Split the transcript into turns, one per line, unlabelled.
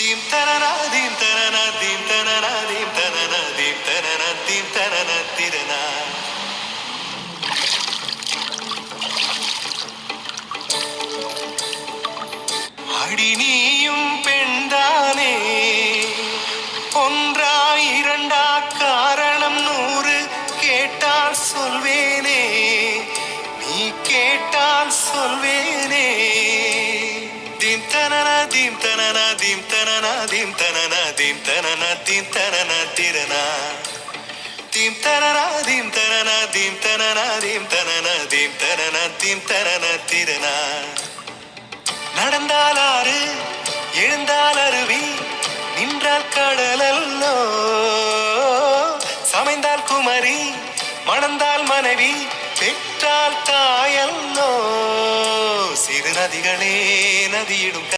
Theme தனனா theme தனனா theme தனனா தீம் தனனா தீம் தனனா தீம் தனனா திரனா. அடி நீயும் பெண்தானே, ஒன்றா இரண்டா காரணம் 100 கேட்டால் சொல்வேனே, நீ கேட்டால் சொல்வேனே. தீம் தனனா தீம் தனனா தீம் தனனா தீம் தனனா தீம் தனனா தீம் தனனா திரனா. தீம் தனனா தீம் தனனா தீம் தனனா தீம் தனனா தீம் தனனா தீம் தனனா திரனா. நடந்தால் ஆறு, எழுந்தால் அருவி, நின்றால் கடலல்லோ, சமைந்தால் குமரி, மணந்தால் மனைவி, பெற்றால் தாயல்லோ. சிறு நதிகளே நதியிடும்